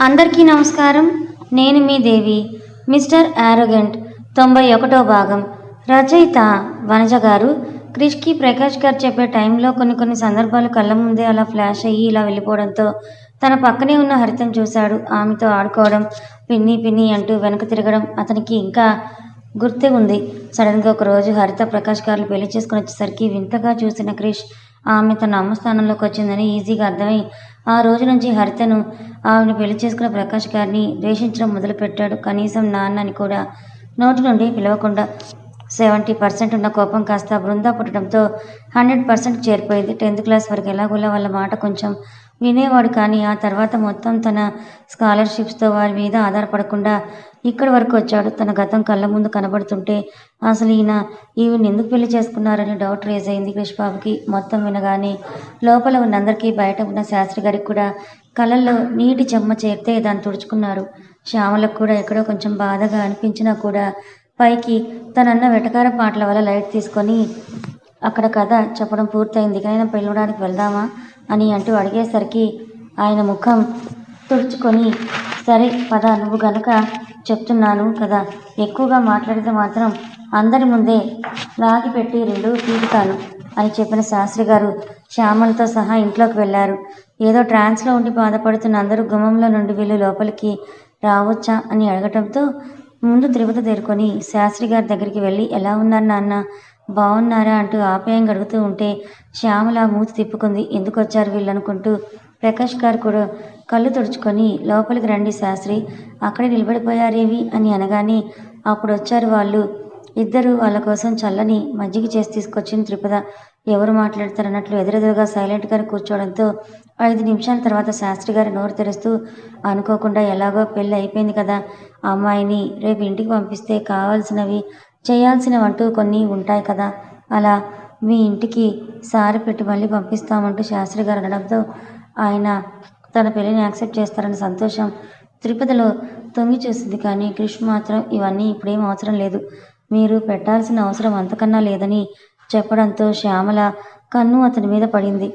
అందరికీ నమస్కారం. నేను మీ దేవి. మిస్టర్ యారోగెంట్ 91వ భాగం. రచయిత వనజ గారు. క్రిష్కి ప్రకాష్ గారు చెప్పే టైంలో కొన్ని సందర్భాలు కళ్ళ ముందే అలా ఫ్లాష్ అయ్యి ఇలా వెళ్ళిపోవడంతో తన పక్కనే ఉన్న హరితను చూశాడు. ఆమెతో ఆడుకోవడం, పిన్ని పిన్ని అంటూ వెనక తిరగడం అతనికి ఇంకా గుర్తే ఉంది. సడన్గా ఒకరోజు హరిత ప్రకాష్ గారు పెళ్లి చేసుకుని వచ్చేసరికి వింతగా చూసిన క్రిష్ ఆమె తన అమ్మ స్థానంలోకి వచ్చిందని ఈజీగా అర్థమై ఆ రోజు నుంచి హరితను ఆమెను పెళ్లి చేసుకున్న ప్రకాష్ గారిని ద్వేషించడం మొదలుపెట్టాడు. కనీసం నాన్న అని కూడా నోటి నుండి పిలవకుండా 70% ఉన్న కోపం కాస్త బృందా పుట్టడంతో 100% చేరిపోయింది. 10th క్లాస్ వరకు ఎలాగోలా వాళ్ళ మాట కొంచెం వినేవాడు. కానీ ఆ తర్వాత మొత్తం తన స్కాలర్షిప్స్తో వారి మీద ఆధారపడకుండా ఇక్కడి వరకు వచ్చాడు. తన గతం కళ్ళ ముందు కనబడుతుంటే అసలు ఈవిని ఎందుకు పెళ్లి చేసుకున్నారని డౌట్ రేజ్ అయింది క్రిష్ బాబుకి. మొత్తం వినగానే లోపల ఉన్న అందరికీ, బయట ఉన్న శాస్త్రి గారికి కూడా కళ్ళల్లో నీటి చెమ్మ చేరితే దాన్ని తుడుచుకున్నారు. శ్యామలకు కూడా ఎక్కడో కొంచెం బాధగా అనిపించినా కూడా పైకి తనన్న వెటకార పాటల వల్ల లైట్ తీసుకొని అక్కడ కథ చెప్పడం పూర్తయింది. ఇకనైనా పిలవడానికి వెళ్దామా అని అంటూ అడిగేసరికి ఆయన ముఖం తుడుచుకొని, సరే పద, నువ్వు గనక చెప్తున్నాను కదా, ఎక్కువగా మాట్లాడితే మాత్రం అందరి ముందే రాగి పెట్టి 2 పీకుతాను అని చెప్పిన శాస్త్రి గారు శ్యామలతో సహా ఇంట్లోకి వెళ్ళారు. ఏదో ట్రాన్స్లో ఉండి బాధపడుతున్న అందరూ గుమ్మంలో నుండి వీళ్ళు లోపలికి రావచ్చా అని అడగటంతో ముందు తిరుపతి తేరుకొని శాస్త్రి గారి దగ్గరికి వెళ్ళి, ఎలా ఉన్నారు నాన్న, బాగున్నారా అంటూ ఆప్యాయంగా అడుగుతూ ఉంటే శ్యామల మూతి తిప్పుకుంది. ఎందుకు వచ్చారు వీళ్ళు అనుకుంటూ ప్రకాష్ గారు కూడా కళ్ళు తుడుచుకొని, లోపలికి రండి శాస్త్రి, అక్కడే నిలబడిపోయారేవి అని అనగానే అప్పుడు వచ్చారు వాళ్ళు ఇద్దరు. వాళ్ళ కోసం చల్లని మజ్జిగ చేసి తీసుకొచ్చింది త్రిపద. ఎవరు మాట్లాడతారన్నట్లు ఎదురెదురుగా సైలెంట్గా కూర్చోవడంతో 5 నిమిషాల తర్వాత శాస్త్రి గారు నోరు తెరుస్తూ, అనుకోకుండా ఎలాగో పెళ్ళి అయిపోయింది కదా, అమ్మాయిని రేపు ఇంటికి పంపిస్తే కావాల్సినవి చేయాల్సినవంటూ కొన్ని ఉంటాయి కదా, అలా మీ ఇంటికి సారి పెట్టి మళ్ళీ పంపిస్తామంటూ శాస్త్రి గారు అనడంతో ఆయన తన పెళ్ళిని యాక్సెప్ట్ చేస్తారన్న సంతోషం త్రిపదలో తొంగి చూసింది. కానీ క్రిష్ మాత్రం ఇవన్నీ ఇప్పుడేం అవసరం లేదు, మీరు పెట్టాల్సిన అవసరం అంతకన్నా లేదని చెప్పడంతో శ్యామల కన్ను అతని మీద పడింది.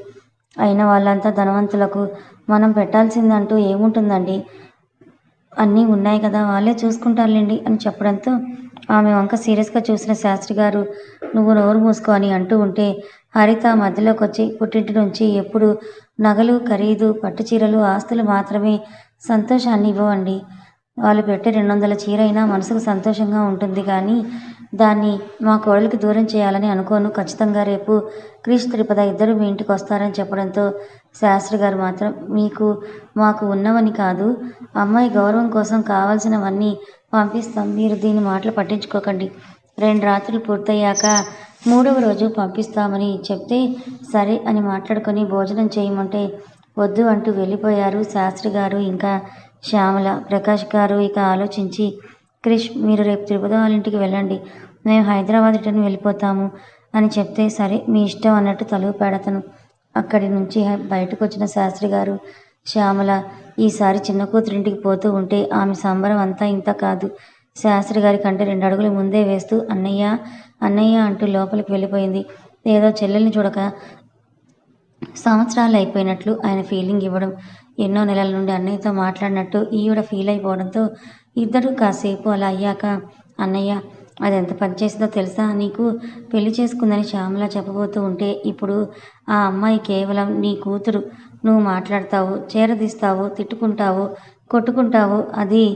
అయిన వాళ్ళంతా ధనవంతులకు, మనం పెట్టాల్సిందంటూ ఏముంటుందండి, అన్నీ ఉన్నాయి కదా, వాళ్ళే చూసుకుంటారులేండి అని చెప్పడంతో ఆమె వంక సీరియస్గా చూసిన శాస్త్రి గారు, నువ్వు నోరు మూసుకో అని అంటూ ఉంటే హరిత మధ్యలోకి వచ్చి, పుట్టింటి నుంచి ఎప్పుడు నగలు, ఖరీదు, పట్టుచీరలు, ఆస్తులు మాత్రమే సంతోషాన్ని ఇవ్వవండి. వాళ్ళు పెట్టే 200 చీర అయినా మనసుకు సంతోషంగా ఉంటుంది, కానీ దాన్ని మా కోడలికి దూరం చేయాలని అనుకోను. ఖచ్చితంగా రేపు క్రిష్, త్రిపద ఇద్దరు మీ ఇంటికి వస్తారని చెప్పడంతో శాస్త్రి గారు మాత్రం, మీకు మాకు ఉన్నవని కాదు, అమ్మాయి గౌరవం కోసం కావాల్సినవన్నీ పంపిస్తాం, మీరు దీని మాటలు పట్టించుకోకండి, 2 రాత్రులు పూర్తయ్యాక 3వ రోజు పంపిస్తామని చెప్తే సరే అని మాట్లాడుకొని భోజనం చేయమంటే వద్దు అంటూ వెళ్ళిపోయారు శాస్త్రి గారు ఇంకా శ్యామల. ప్రకాష్ గారు ఇక ఆలోచించి, క్రిష్, మీరు రేపు తిరుపతి వాళ్ళ ఇంటికి వెళ్ళండి, మేము హైదరాబాద్ రిటర్న్ వెళ్ళిపోతాము అని చెప్తే సరే మీ ఇష్టం అన్నట్టు తలుపాడతను. అక్కడి నుంచి బయటకు వచ్చిన శాస్త్రి గారు శ్యామల ఈసారి చిన్న కూతురింటికి పోతూ ఉంటే ఆమె సంబరం అంతా ఇంత కాదు. శాస్త్రి గారి కంటే 2 అడుగులు ముందే వేస్తూ అన్నయ్య అన్నయ్య అంటూ లోపలికి వెళ్ళిపోయింది. ఏదో చెల్లెల్ని చూడక సంవత్సరాలు అయిపోయినట్లు ఆయన ఫీలింగ్ ఇవ్వడం, ఎన్నో నెలల నుండి అన్నయ్యతో మాట్లాడినట్టు ఈవిడ ఫీల్ అయిపోవడంతో ఇద్దరు కాసేపు అలా అయ్యాక, అన్నయ్య అది ఎంత పనిచేసిందో తెలుసా, నీకు పెళ్లి చేసుకుందని శ్యామల చెప్పబోతూ ఉంటే ఇప్పుడు ఆ అమ్మాయి కేవలం నీ కూతురు, నువ్వు మాట్లాడతావు, చేరదీస్తావు, తిట్టుకుంటావు, కొట్టుకుంటావు, అది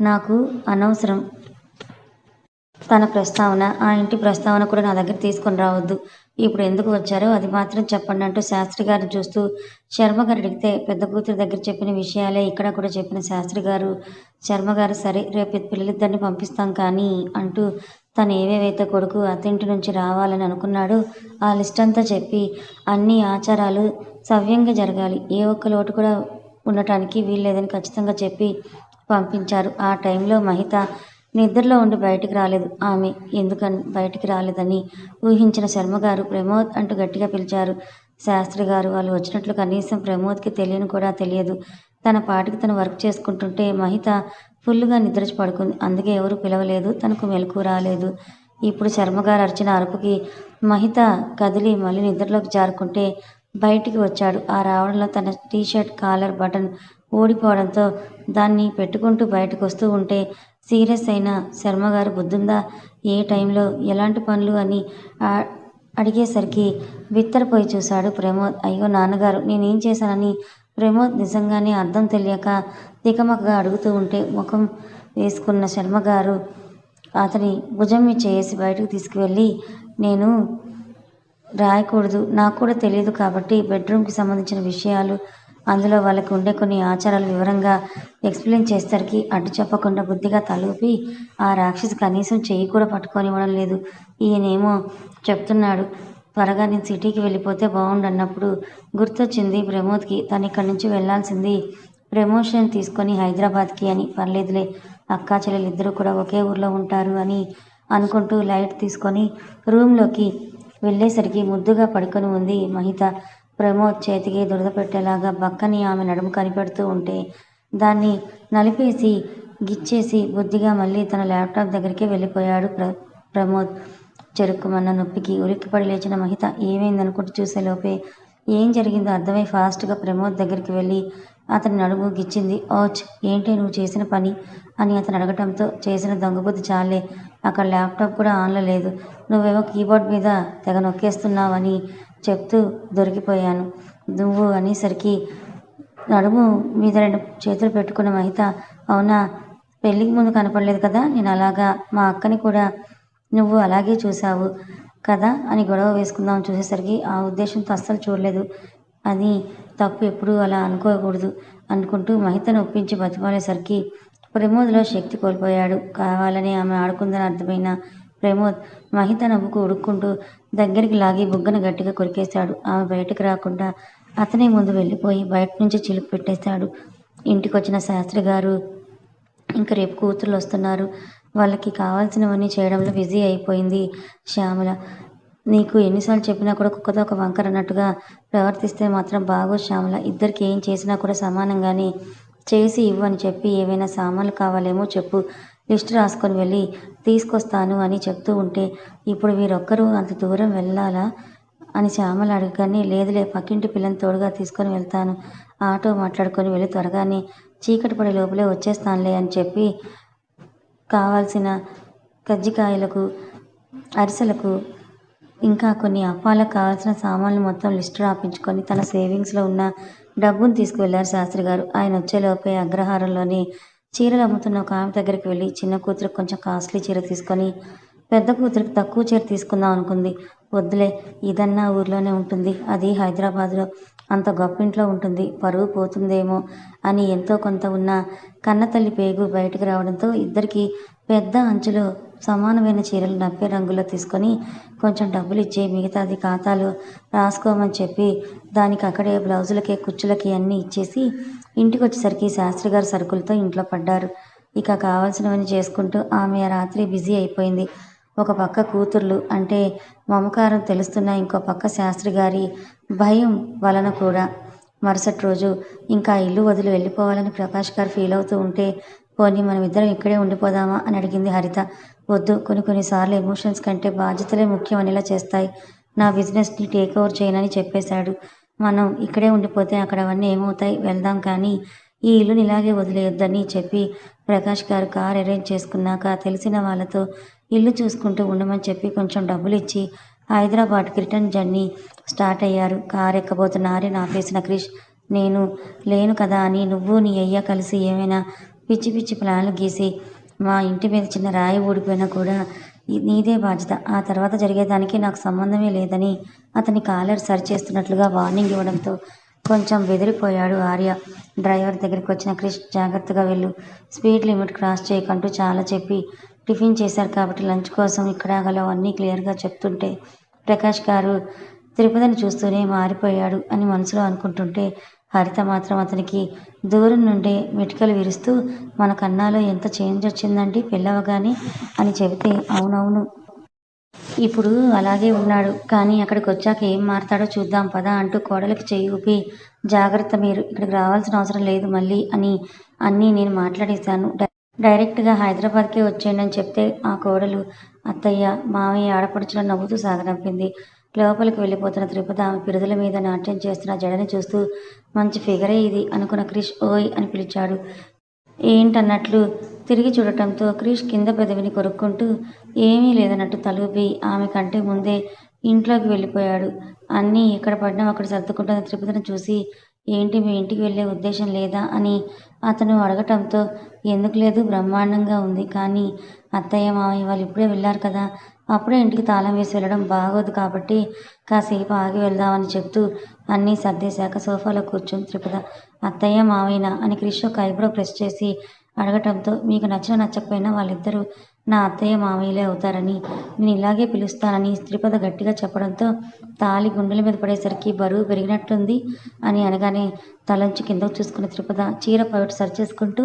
నాకు అనవసరం. తన ప్రస్తావన, ఆ ఇంటి ప్రస్తావన కూడా నా దగ్గర తీసుకొని రావద్దు. ఇప్పుడు ఎందుకు వచ్చారో అది మాత్రం చెప్పండి అంటూ శాస్త్రి గారిని చూస్తూ శర్మగారు అడిగితే పెద్ద కూతురు దగ్గర చెప్పిన విషయాలే ఇక్కడ కూడా చెప్పిన శాస్త్రి గారు, శర్మగారు సరే రేపు పిల్లలిద్దరిని పంపిస్తాం కానీ అంటూ తను ఏవేవైతే కొడుకు అత్తింటి నుంచి రావాలని అనుకున్నాడో ఆ లిస్ట్ అంతా చెప్పి అన్ని ఆచారాలు సవ్యంగా జరగాలి, ఏ ఒక్క లోటు కూడా ఉండటానికి వీల్లేదని ఖచ్చితంగా చెప్పి పంపించారు. ఆ టైంలో మహిత నిద్రలో ఉండి బయటికి రాలేదు. ఆమె ఎందుకని బయటికి రాలేదని ఊహించిన శర్మగారు ప్రమోద్ అంటూ గట్టిగా పిలిచారు. శాస్త్రి గారు వాళ్ళు వచ్చినట్లు కనీసం ప్రమోద్కి తెలియని కూడా తెలియదు. తన పాటికి తను వర్క్ చేసుకుంటుంటే మహిత ఫుల్గా నిద్రచి పడుకుంది. అందుకే ఎవరు పిలవలేదు, తనకు మెలకు రాలేదు. ఇప్పుడు శర్మగారు అరిచిన అరుపుకి మహిత కదిలి మళ్ళీ నిద్రలోకి జారుకుంటే బయటికి వచ్చాడు. ఆ రావడంలో తన టీషర్ట్ కాలర్ బటన్ ఊడిపోవడంతో దాన్ని పెట్టుకుంటూ బయటకు వస్తూ ఉంటే సీరియస్ అయిన శర్మగారు బుద్ధుందా, ఏ టైంలో ఎలాంటి పనులు అని అడిగేసరికి బిత్తరపోయి చూశాడు ప్రమోద్. అయ్యో నాన్నగారు, నేనేం చేశానని ప్రమోద్ నిజంగానే అర్థం తెలియక తికమకగా అడుగుతూ ఉంటే ముఖం వేసుకున్న శర్మగారు అతని భుజం మీద చేసి బయటకు తీసుకువెళ్ళి, నేను రాయకూడదు, నాకు కూడా తెలియదు కాబట్టి బెడ్రూమ్కి సంబంధించిన విషయాలు, అందులో వాళ్ళకి ఉండే కొన్ని ఆచారాలు వివరంగా ఎక్స్ప్లెయిన్ చేసేసరికి అడ్డు చెప్పకుండా బుద్ధిగా తలూపి, ఆ రాక్షసి కనీసం చెయ్యి కూడా పట్టుకొనివ్వడం లేదు. ఈయనేమో చెప్తున్నాడు త్వరగా నేను సిటీకి వెళ్ళిపోతే బాగుండన్నప్పుడు గుర్తొచ్చింది ప్రమోద్కి తను ఇక్కడి నుంచి వెళ్లాల్సింది ప్రమోషన్ తీసుకొని హైదరాబాద్కి అని. పర్లేదులే, అక్కా చెల్లెలిద్దరూ కూడా ఒకే ఊర్లో ఉంటారు అని అనుకుంటూ లైట్ తీసుకొని రూమ్లోకి వెళ్ళేసరికి ముద్దుగా పడుకొని ఉంది మహిత. ప్రమోద్ చేతికి దురద పెట్టేలాగా బక్కని ఆమె నడుము కనిపెడుతూ ఉంటే దాన్ని నలిపేసి గిచ్చేసి బుద్ధిగా మళ్ళీ తన ల్యాప్టాప్ దగ్గరికి వెళ్ళిపోయాడు ప్రమోద్. చెరుక్కుమన్న నొప్పికి ఉలిక్కిపడి లేచిన మహిత ఏమైందనుకుంటూ చూసేలోపే ఏం జరిగిందో అర్థమై ఫాస్ట్గా ప్రమోద్ దగ్గరికి వెళ్ళి అతని నడుము గిచ్చింది. ఓచ్, ఏంటి నువ్వు చేసిన పని అని అతను అడగటంతో, చేసిన దొంగబుద్ధి చాలే, అక్కడ ల్యాప్టాప్ కూడా ఆన్లో లేదు, నువ్వేమో కీబోర్డ్ మీద తెగ నొక్కేస్తున్నావని చెప్తూ దొరికిపోయాను నువ్వు అనేసరికి నడుము మీద 2 చేతులు పెట్టుకున్న మహిత, అవునా, పెళ్ళికి ముందు కనపడలేదు కదా నేను అలాగా, మా అక్కని కూడా నువ్వు అలాగే చూసావు కదా అని గొడవ వేసుకుందాం చూసేసరికి ఆ ఉద్దేశంతో అస్సలు చూడలేదు, అది తప్పు, ఎప్పుడూ అలా అనుకోకూడదు అనుకుంటూ మహితను ఒప్పించి బతిమాలేసరికి ప్రమోద్లో శక్తి కోల్పోయాడు. కావాలని ఆమె ఆడుకుందని అర్థమైన ప్రమోద్ మహిత నవ్వుకు ఉడుక్కుంటూ దగ్గరికి లాగి బుగ్గను గట్టిగా కొరికేశాడు. ఆమె బయటకు రాకుండా అతనే ముందు వెళ్ళిపోయి బయట నుంచి చిలుకు పెట్టేశాడు. ఇంటికొచ్చిన శాస్త్రి గారు ఇంక రేపు కూతుర్లు వస్తున్నారు, వాళ్ళకి కావాల్సినవన్నీ చేయడంలో బిజీ అయిపోయింది శ్యామల. నీకు ఎన్నిసార్లు చెప్పినా కూడా కుక్కతో ఒక వంకర అన్నట్టుగా ప్రవర్తిస్తే మాత్రం బాగోదు శ్యామల. ఇద్దరికి ఏం చేసినా కూడా సమానంగానే చేసి ఇవ్వు అని చెప్పి, ఏవైనా సామాన్లు కావాలేమో చెప్పు, లిస్టు రాసుకొని వెళ్ళి తీసుకొస్తాను అని చెప్తూ ఉంటే, ఇప్పుడు వీరొక్కరూ అంత దూరం వెళ్ళాలా అని శ్యామల అడగగానే, లేదులే, పక్కింటి పిల్లని తోడుగా తీసుకొని వెళ్తాను, ఆటో మాట్లాడుకొని వెళ్ళి త్వరగానే చీకటి పడే లోపలే వచ్చేస్తానులే అని చెప్పి కావాల్సిన కజ్జికాయలకు, అరిసెలకు, ఇంకా కొన్ని అప్పాలకు కావాల్సిన సామాన్లు మొత్తం లిస్టు రాపించుకొని తన సేవింగ్స్లో ఉన్న డబ్బును తీసుకువెళ్లారు శాస్త్రి గారు. ఆయన వచ్చేలోపే అగ్రహారంలోని చీరలు అమ్ముతున్న ఒక ఆమె దగ్గరికి వెళ్ళి చిన్న కూతురికి కొంచెం కాస్ట్లీ చీర తీసుకొని పెద్ద కూతురికి తక్కువ చీర తీసుకుందాం అనుకుంది. వద్దులే, ఇదన్నా ఊర్లోనే ఉంటుంది, అది హైదరాబాద్లో అంత గొప్పింట్లో ఉంటుంది, పరువు పోతుందేమో అని ఎంతో కొంత ఉన్న కన్నతల్లి పేగు బయటకు రావడంతో ఇద్దరికి పెద్ద అంచులో సమానమైన చీరలు 70 రంగుల్లో తీసుకొని కొంచెం డబ్బులు ఇచ్చి మిగతాది ఖాతాలో రాసుకోమని చెప్పి దానికి అక్కడే బ్లౌజులకి, కుచ్చులకి అన్నీ ఇచ్చేసి ఇంటికి వచ్చేసరికి శాస్త్రి గారు సరుకులతో ఇంట్లో పడ్డారు. ఇక కావాల్సినవన్నీ చేసుకుంటూ ఆమె రాత్రి బిజీ అయిపోయింది. ఒక పక్క కూతుర్లు అంటే మమకారం తెలుస్తున్న ఇంకో పక్క శాస్త్రి గారి భయం వలన కూడా. మరుసటి రోజు ఇంకా ఇల్లు వదిలి వెళ్ళిపోవాలని ప్రకాష్ గారు ఫీల్ అవుతూ ఉంటే, పోనీ మనం ఇద్దరం ఇక్కడే ఉండిపోదామా అని అడిగింది హరిత. వద్దు, కొన్నిసార్లు ఎమోషన్స్ కంటే బాధ్యతలే ముఖ్యం అనేలా చేస్తాయి, నా బిజినెస్ని టేక్ ఓవర్ చేయనని చెప్పేశాడు. మనం ఇక్కడే ఉండిపోతే అక్కడ అవన్నీ ఏమవుతాయి, వెళ్దాం కానీ ఈ ఇల్లుని ఇలాగే వదిలేయొద్దని చెప్పి ప్రకాష్ గారు కార్ అరేంజ్ చేసుకున్నాక తెలిసిన వాళ్ళతో ఇల్లు చూసుకుంటూ ఉండమని చెప్పి కొంచెం డబ్బులు ఇచ్చి హైదరాబాద్కి రిటర్న్ జర్నీ స్టార్ట్ అయ్యారు. కారు ఎక్కబోతున్న ఆర్యను ఆపేసిన క్రిష్, నేను లేను కదా అని నువ్వు నీ అయ్య కలిసి ఏమైనా పిచ్చి పిచ్చి ప్లాన్లు గీసి మా ఇంటి మీద చిన్న రాయి ఊడిపోయినా కూడా నీదే బాధ్యత, ఆ తర్వాత జరిగేదానికి నాకు సంబంధమే లేదని అతని కాలర్ సరిచేస్తున్నట్లుగా వార్నింగ్ ఇవ్వడంతో కొంచెం బెదిరిపోయాడు ఆర్య. డ్రైవర్ దగ్గరికి వచ్చిన క్రిష్, జాగ్రత్తగా వెళ్ళు, స్పీడ్ లిమిట్ క్రాస్ చేయకంటూ చాలా చెప్పి టిఫిన్ చేశారు కాబట్టి లంచ్ కోసం ఇక్కడ గల అన్నీ క్లియర్గా చెప్తుంటే ప్రకాష్ గారు తిరుపతిని చూస్తూనే మారిపోయాడు అని మనసులో అనుకుంటుంటే, హరిత మాత్రం అతనికి దూరం నుండే మెటికలు విరుస్తూ, మన కన్నాలో ఎంత చేంజ్ వచ్చిందండి పెళ్ళవగానే అని చెబితే, అవునవును, ఇప్పుడు అలాగే ఉన్నాడు, కానీ అక్కడికి వచ్చాక ఏం మారతాడో చూద్దాం పదా అంటూ కోడలికి చెయ్యి ఊపి, జాగ్రత్త, మీరు ఇక్కడికి రావాల్సిన అవసరం లేదు మళ్ళీ అని అన్నీ నేను మాట్లాడేశాను, డైరెక్ట్గా హైదరాబాద్కే వచ్చేయండి అని చెప్తే ఆ కోడలు అత్తయ్య, మావయ్య, ఆడపడుచులను నవ్వుతూ సాగనంపింది. లోపలికి వెళ్ళిపోతున్న త్రిపుద ఆమె పిరుదుల మీద నాట్యం చేస్తున్న జడని చూస్తూ మంచి ఫిగరే ఇది అనుకున్న క్రిష్ ఓయ్ అని పిలిచాడు. ఏంటన్నట్లు తిరిగి చూడటంతో క్రిష్ కింద పెదవిని కొరుక్కుంటూ ఏమీ లేదన్నట్టు తలూపి ఆమె కంటే ముందే ఇంట్లోకి వెళ్ళిపోయాడు. అన్నీ ఎక్కడ పడినా అక్కడ సర్దుకుంటున్న త్రిపుదను చూసి ఏంటి మీ ఇంటికి వెళ్ళే ఉద్దేశం లేదా అని అతను అడగటంతో ఎందుకు లేదు, బ్రహ్మాండంగా ఉంది. కానీ అత్తయ్య మావయ్య వాళ్ళు ఇప్పుడే వెళ్ళారు కదా, అప్పుడే ఇంటికి తాళం వేసి వెళ్ళడం బాగోదు కాబట్టి కాసేపు ఆగి వెళ్దామని చెప్తూ అన్నీ సర్దేశాక సోఫాలో కూర్చుని త్రిపుద. అత్తయ్య మావయ్యనా అని క్రిష్ ఒక ఐబ్రో ప్రెస్ చేసి అడగటంతో మీకు నచ్చినా నచ్చకపోయినా వాళ్ళిద్దరూ నా అత్తయ్య మావయ్యలే అవుతారని నేను ఇలాగే పిలుస్తానని త్రిపుద గట్టిగా చెప్పడంతో తాళి గుండెల మీద పడేసరికి బరువు పెరిగినట్లుంది అని అనగానే తలంచి కిందకు చూసుకున్న త్రిపుద చీర పైట సరిచేసుకుంటూ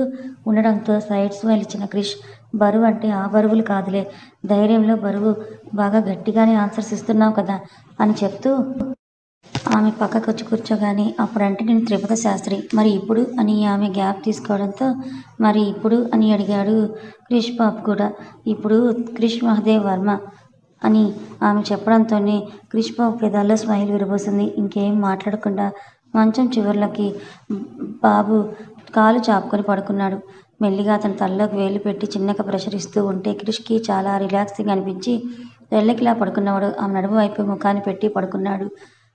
ఉండడంతో సైడ్ స్మైల్ ఇచ్చిన క్రిష్ బరువు అంటే ఆ బరువులు కాదులే, ధైర్యంలో బరువు, బాగా గట్టిగానే ఆన్సర్స్ ఇస్తున్నావు కదా అని చెప్తూ ఆమె పక్కకొచ్చి కూర్చోగానే అప్పుడంటే నేను త్రిపుద శాస్త్రి, మరి ఇప్పుడు అని ఆమె గ్యాప్ తీసుకోవడంతో మరి ఇప్పుడు అని అడిగాడు క్రిష్ బాబు కూడా. ఇప్పుడు క్రిష్ మహదేవ్ వర్మ అని ఆమె చెప్పడంతోనే క్రిష్ బాబు పెదాల్లో స్మైల్ విరబోసింది. ఇంకేం మాట్లాడకుండా మంచం చివర్లోకి బాబు కాలు చాపుకొని పడుకున్నాడు. మెల్లిగా అతను తలలోకి వేలు పెట్టి చిన్నగా ప్రెషర్ ఇస్తూ ఉంటే క్రిష్కి చాలా రిలాక్సింగ్ అనిపించి వెళ్ళకిలా పడుకున్నవాడు ఆమె నడుము వైపు ముఖాన్ని పెట్టి పడుకున్నాడు.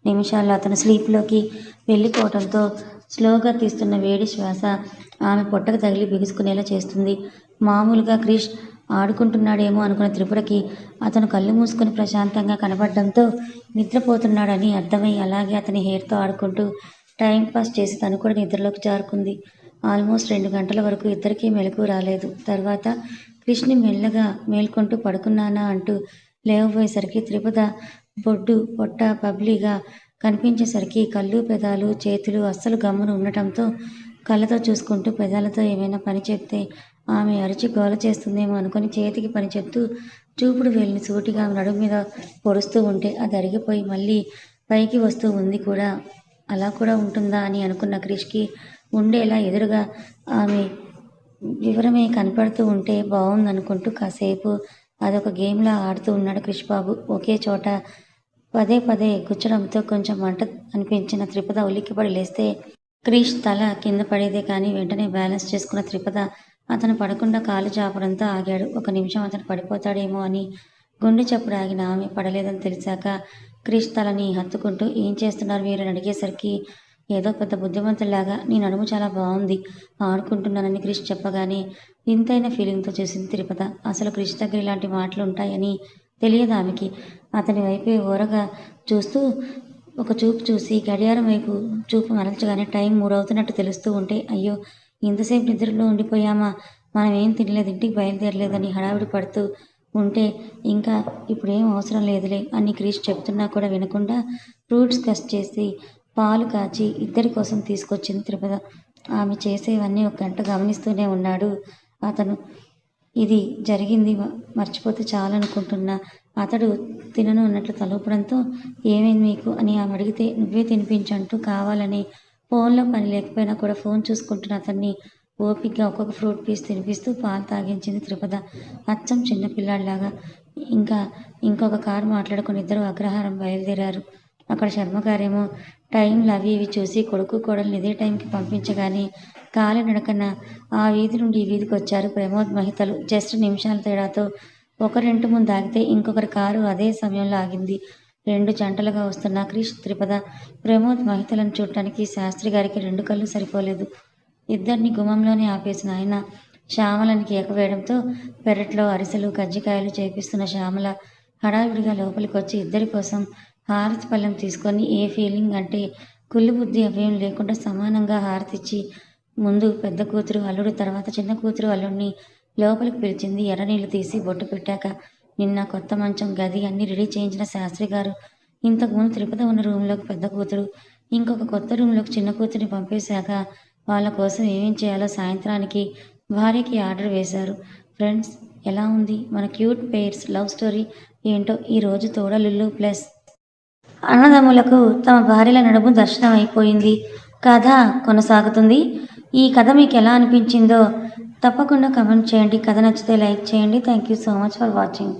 నిమిషాల్లో అతను స్లీప్లోకి వెళ్ళిపోవడంతో స్లోగా తీస్తున్న వేడి శ్వాస ఆమె పొట్టకు తగిలి బిగుసుకునేలా చేస్తుంది. మామూలుగా క్రిష్ ఆడుకుంటున్నాడేమో అనుకున్న త్రిపురకి అతను కళ్ళు మూసుకొని ప్రశాంతంగా కనబడడంతో నిద్రపోతున్నాడని అర్థమై అలాగే అతని హెయిర్తో ఆడుకుంటూ టైంపాస్ చేసి తను కూడా నిద్రలోకి జారుకుంది. ఆల్మోస్ట్ 2 గంటల వరకు ఇద్దరికీ మెలకువ రాలేదు. తర్వాత క్రిష్ని మెల్లగా మేల్కొంటూ పడుకున్నానా అంటూ లేవబోయేసరికి త్రిపుద బొడ్డు పొట్ట బబ్లీగా కనిపించేసరికి కళ్ళు పెదాలు చేతులు అస్సలు గమ్మున ఉండటంతో కళ్ళతో చూసుకుంటూ పెదాలతో ఏమైనా పని చెప్తే ఆమె అరిచి గోల చేస్తుందేమో అనుకుని చేతికి పని చెప్తూ చూపుడు వేలిని సూటిగా నడుము మీద పొడుస్తూ ఉంటే అది అరిగిపోయి మళ్ళీ పైకి వస్తూ ఉంది కూడా. అలా కూడా ఉంటుందా అని అనుకున్న క్రిష్కి ఉండేలా ఎదురుగా ఆమె వివరమే కనపడుతూ ఉంటే బాగుందనుకుంటూ కాసేపు అదొక గేమ్లా ఆడుతూ ఉన్నాడు క్రిష్ బాబు. ఒకే చోట పదే పదే గుచ్చడంతో కొంచెం మంట అనిపించిన త్రిపుద ఉలిక్కిపడి లేస్తే క్రిష్ తల కింద పడేదే కానీ వెంటనే బ్యాలెన్స్ చేసుకున్న త్రిపుద అతను పడకుండా కాలు చాపడంతో ఆగాడు. 1 నిమిషం అతను పడిపోతాడేమో అని గుండె చప్పుడు ఆగిన ఆమె పడలేదని తెలిసాక క్రిష్ తలని హత్తుకుంటూ ఏం చేస్తున్నారు మీరు అని అడిగేసరికి ఏదో పెద్ద బుద్ధిమంతులాగా నీ నడుము చాలా బాగుంది ఆడుకుంటున్నానని క్రిష్ చెప్పగానే వింతైన ఫీలింగ్తో చూసింది త్రిపుద. అసలు క్రిష్ దగ్గర ఇలాంటి మాటలు ఉంటాయని తెలియదు ఆమెకి. అతని వైపే ఓరగా చూస్తూ ఒక చూపు చూసి గడియారం వైపు చూపు మరల్చగానే టైం 3 అవుతున్నట్టు తెలుస్తూ ఉంటే అయ్యో ఇంతసేపు నిద్రలో ఉండిపోయామా, మనం ఏం తినలేదు, ఇంటికి బయలుదేరలేదని హడావిడి పడుతూ ఉంటే ఇంకా ఇప్పుడేం అవసరం లేదులే అని క్రిష్ చెప్తున్నా కూడా వినకుండా ఫ్రూట్స్ కట్ చేసి పాలు కాచి ఇద్దరి కోసం తీసుకొచ్చింది త్రిపుద. ఆమె చేసేవన్నీ 1 గంట గమనిస్తూనే ఉన్నాడు అతను. ఇది జరిగింది మర్చిపోతే చాలనుకుంటున్నా అతడు తినను అన్నట్లు తలూపడంతో ఏమైంది మీకు అని ఆమె అడిగితే నువ్వే తినిపించంటూ కావాలని ఫోన్లో పని లేకపోయినా కూడా ఫోన్ చూసుకుంటున్న అతన్ని ఓపికగా ఒక్కొక్క ఫ్రూట్ పీస్ తినిపిస్తూ పాలు తాగించింది త్రిపుద. అచ్చం చిన్నపిల్లాడిలాగా. ఇంకొక కారు మాట్లాడుకుని ఇద్దరు అగ్రహారం బయలుదేరారు. అక్కడ శర్మగారేమో టైంలు అవి ఇవి చూసి కొడుకు కోడల్ని ఇదే టైంకి పంపించగానే కాలినడకన ఆ వీధి నుండి ఈ వీధికి వచ్చారు ప్రమోద్ మహితలు. జస్ట్ నిమిషాల తేడాతో ఒకరింటి ముందు ఆగితే ఇంకొకరి కారు అదే సమయంలో ఆగింది. 2 జంటలుగా వస్తున్న క్రిష్ త్రిపుద ప్రమోద్ మహితలను చూడటానికి శాస్త్రి గారికి 2 కళ్ళు సరిపోలేదు. ఇద్దరిని గుమ్మంలోనే ఆపేసిన ఆయన శ్యామలని కేక వేయడంతో పెరట్లో అరిసెలు కజ్జికాయలు చేపిస్తున్న శ్యామల హడావిడిగా లోపలికి వచ్చి ఇద్దరి కోసం హారతి పళ్ళెం తీసుకొని ఏ ఫీలింగ్ అంటే కుళ్ళు బుద్ధి అవ్యయం లేకుండా సమానంగా హారతిచ్చి ముందు పెద్ద కూతురు అల్లుడు తర్వాత చిన్న కూతురు అల్లుడిని లోపలికి పిలిచింది. ఎర్రనీళ్లు తీసి బొట్టు పెట్టాక నిన్న కొత్త మంచం గది అన్నీ రెడీ చేయించిన శాస్త్రి గారు ఇంతకుముందు త్రిపుద ఉన్న రూమ్లోకి పెద్ద కూతురు ఇంకొక కొత్త రూమ్లోకి చిన్న కూతురిని పంపేశాక వాళ్ళ కోసం ఏమేం చేయాలో సాయంత్రానికి భార్యకి ఆర్డర్ వేశారు. ఫ్రెండ్స్ ఎలా ఉంది మన క్యూట్ పెయిర్స్ లవ్ స్టోరీ ఏంటో ఈరోజు తోడలుళ్ళు ప్లస్ అన్నదమ్ములకు తమ భార్యల నడుము దర్శనం అయిపోయింది. కథ కొనసాగుతుంది. ఈ కథ మీకు ఎలా అనిపించిందో తప్పకుండా కమెంట్ చేయండి. కథ నచ్చితే లైక్ చేయండి. Thank you so much for watching.